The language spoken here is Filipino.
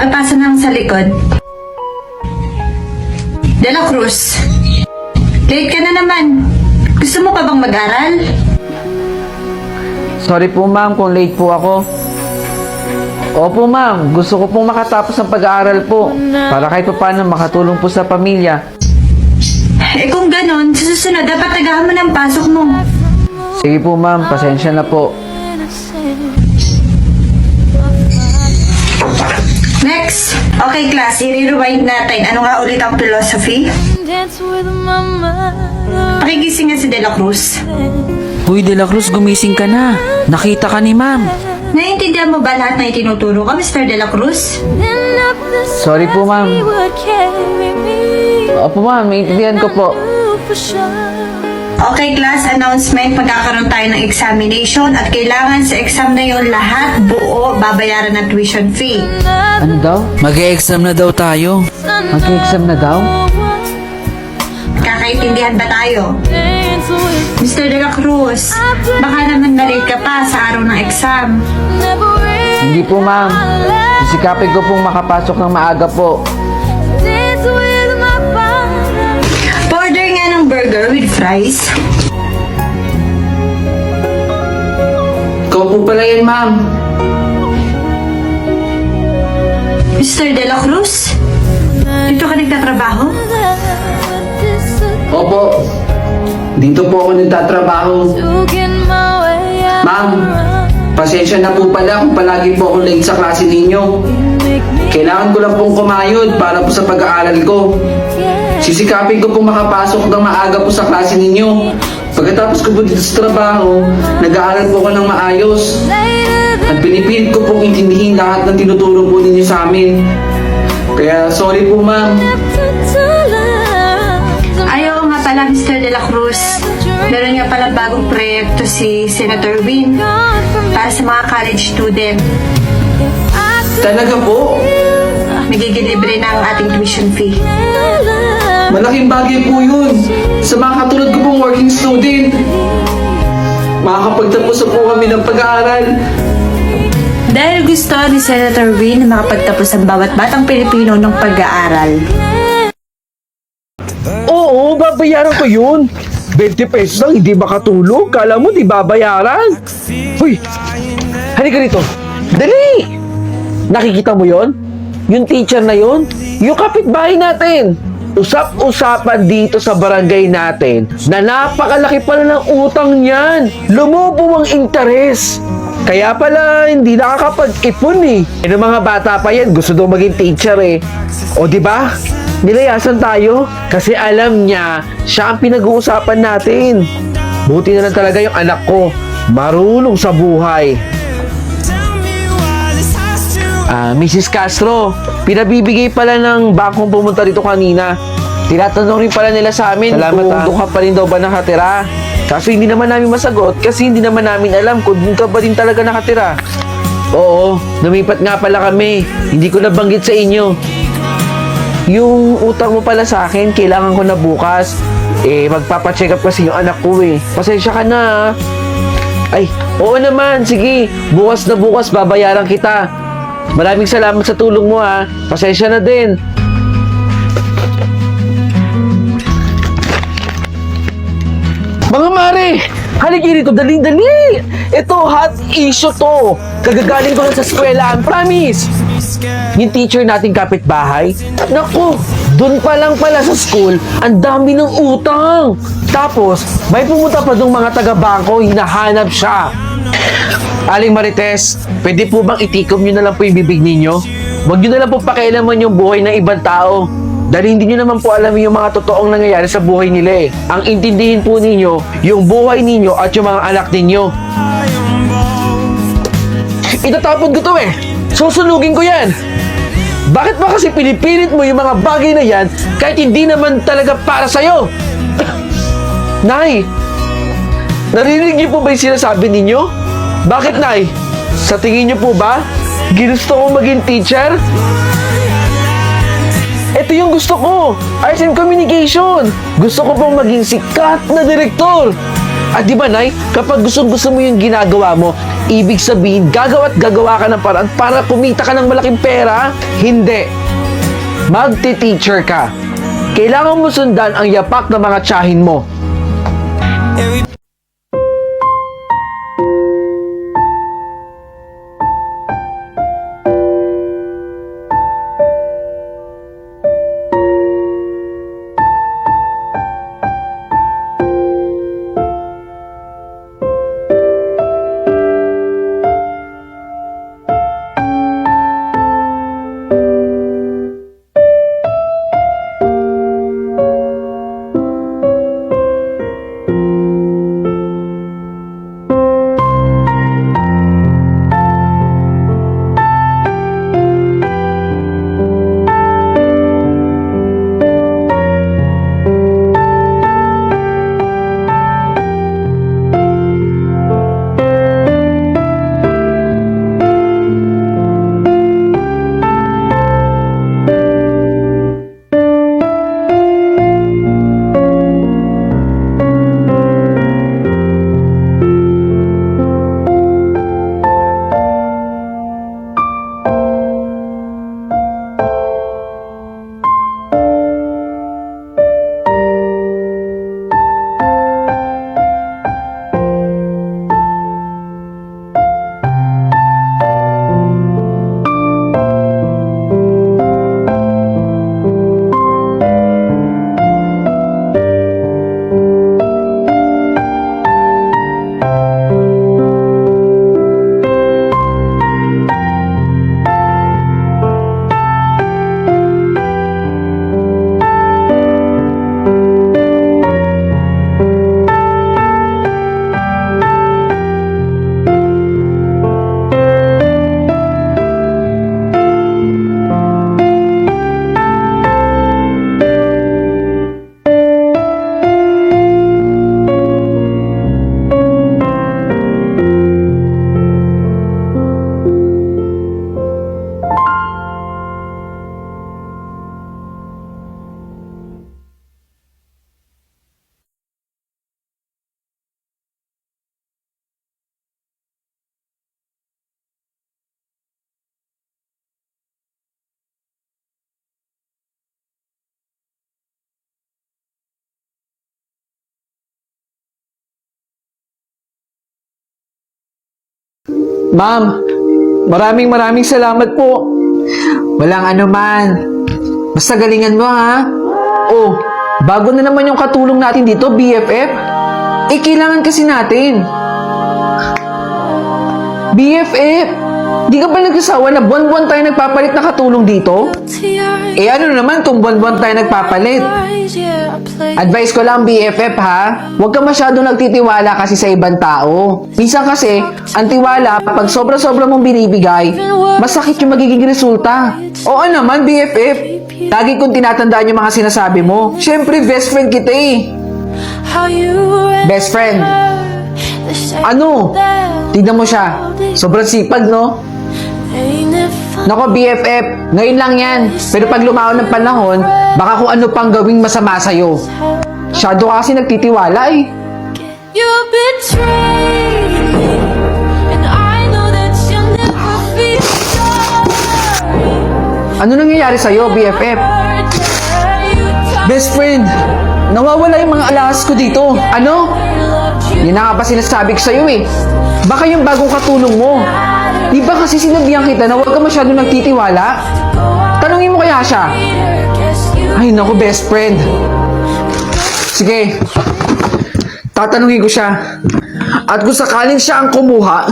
Pakipasa ng sa likod. De La Cruz, late ka na naman. Gusto mo pa bang mag-aral? Sorry po ma'am kung late po ako. Opo ma'am, gusto ko pong makatapos ang pag-aaral po para kahit pa paano makatulong po sa pamilya. Eh kung ganon, sa susunod dapat tagahan mo ng pasok mo. Sige po ma'am, pasensya na po. Next! Okay class, i-rewind natin. Ano nga ulit ang philosophy? Pakigising nga si De La Cruz. Huy, De La Cruz, gumising ka na. Nakita ka ni ma'am. Naiintindihan mo ba lahat na itinuturo ka, Mr. De La Cruz? Sorry po ma'am. Opo ma'am, naiintindihan ko po. Okay class, announcement. Magkakaroon tayo ng examination at kailangan sa exam na yun lahat buo babayaran ng tuition fee. Ano daw? Mag-e-exam na daw tayo. Mag-e-exam na daw? Kakaintindihan ba tayo? Mr. De La Cruz, baka naman na-late ka pa sa araw ng exam. Hindi po ma'am. Sisikapin ko pong makapasok ng maaga po. Order nga ng burger with fries. Ikaw po pala yan ma'am. Mr. De La Cruz, dito ka nagtatrabaho? Opo. Dito po ako nagtatrabaho. Ma'am, pasensya na po pala kung palagi po ako late sa klase ninyo. Kailangan ko lang pong kumayod para po sa pag-aaral ko. Sisikapin ko pong makapasok ng maaga po sa klase ninyo. Pagkatapos ko po dito sa trabaho, nag-aaral po ako ng maayos. At pinipilit ko pong intindihin lahat ng tinuturo po ninyo sa amin. Kaya sorry po ma'am. Ayaw nga pala, Mr. De La Cruz. Meron nga pala bagong proyekto si Senator Win para sa mga college student. Talaga po? Magiging libre na ang ating tuition fee. Malaking bagay po yun. Sa mga katulad ko pong working student. Makakapagtapos na po kami ng pag-aaral. Dahil gusto ni Senator Win na makapagtapos ang bawat batang Pilipino ng pag-aaral. Oo, babayaran ko yun. 20 pesos lang, hindi makatulog. Kala mo, di babayaran. Uy, halika rito. Dali! Nakikita mo yon? Yung teacher na yon? Yung kapitbahay natin. Usap-usapan dito sa barangay natin na napakalaki pala ng utang niyan. Lumubo ang interes. Kaya pala hindi nakakapag-ipon eh. Yung mga bata pa yan, gusto daw maging teacher eh. O di ba? Nilayasan tayo kasi alam niya siya ang pinag-uusapan natin. Buti na lang talaga yung anak ko, marunong sa buhay. Mrs. Castro, pinabibigay pala ng bangkong pumunta dito kanina. Tinatanong rin pala nila sa amin kung doon ka pa rin daw ba nakatira. Kaso hindi naman namin masagot kasi hindi naman namin alam kung doon ka ba din talaga nakatira. Oo, lumipat nga pala kami. Hindi ko nabanggit sa inyo. Yung utang mo pala sa akin, kailangan ko na bukas. Magpapacheck up kasi yung anak ko eh. Pasensya ka na. Ay, oo naman, sige. Bukas na bukas, babayaran kita. Maraming salamat sa tulong mo ha. Pasensya na din. Mga mare, halika rito, dali-dali. Ito, hot issue to. Kagagaling ko lang sa eskwelahan, promise. Yung teacher nating kapitbahay, naku, dun pa lang pala sa school, ang dami ng utang. Tapos, may pumunta pa dong mga taga-bangko, hinahanap siya. Aling Marites, pwede po bang itikom nyo na lang po yung bibig ninyo? Huwag nyo na lang po pakialaman yung buhay ng ibang tao. Dahil hindi nyo naman po alam yung mga totoong nangyayari sa buhay nila eh. Ang intindihin po ninyo, yung buhay ninyo at yung mga anak ninyo. Itatapon ko to eh. Susunugin ko yan. Bakit ba kasi pinipilit mo yung mga bagay na yan kahit hindi naman talaga para sa'yo? Nay, narinig niyo po ba yung sinasabi ninyo? Bakit, Nay? Sa tingin niyo po ba, ginusto ko maging teacher? Ito yung gusto ko, Arts and Communication. Gusto ko pong maging sikat na direktor. At di ba, Nay, kapag gusto mo yung ginagawa mo, ibig sabihin, gagawa at gagawa ka ng paraan para kumita ka ng malaking pera? Hindi. Magti-teacher ka. Kailangan mo sundan ang yapak ng mga tiyahin mo. Ma'am, maraming salamat po. Walang anuman. Basta galingan mo, ha? Oh, bago na naman yung katulong natin dito, BFF. Kailangan kasi natin. BFF, di ka ba nagsasawa na buwan-buwan tayo nagpapalit na katulong dito? Ano naman kung buwan-buwan tayo nagpapalit? Advice ko lang, BFF, ha? Huwag ka masyado nagtitiwala kasi sa ibang tao. Minsan kasi, ang tiwala, pag sobra-sobra mong binibigay, masakit yung magiging resulta. Oo naman, BFF. Lagi kong tinatandaan yung mga sinasabi mo. Siyempre, best friend kita eh. Best friend. Ano? Tignan mo siya. Sobrang sipag, no? Nako, BFF, ngayon lang yan. Pero pag lumaon ng panahon, baka kung ano pang gawing masama sa'yo. Shadow kasi nagtitiwala eh. You betrayed me, and I know that you'll never feel sorry. Ano nangyayari sa'yo, BFF? Best friend, nawawala yung mga alahas ko dito. Ano? Yan na nga ba sinasabi ko sa'yo eh. Baka yung bagong katulong mo. Di ba kasi sinabihan kita na huwag ka masyado nagtitiwala? Tanungin mo kaya siya. Ay naku, best friend. Sige, tatanungin ko siya. At kung sakaling siya ang kumuha,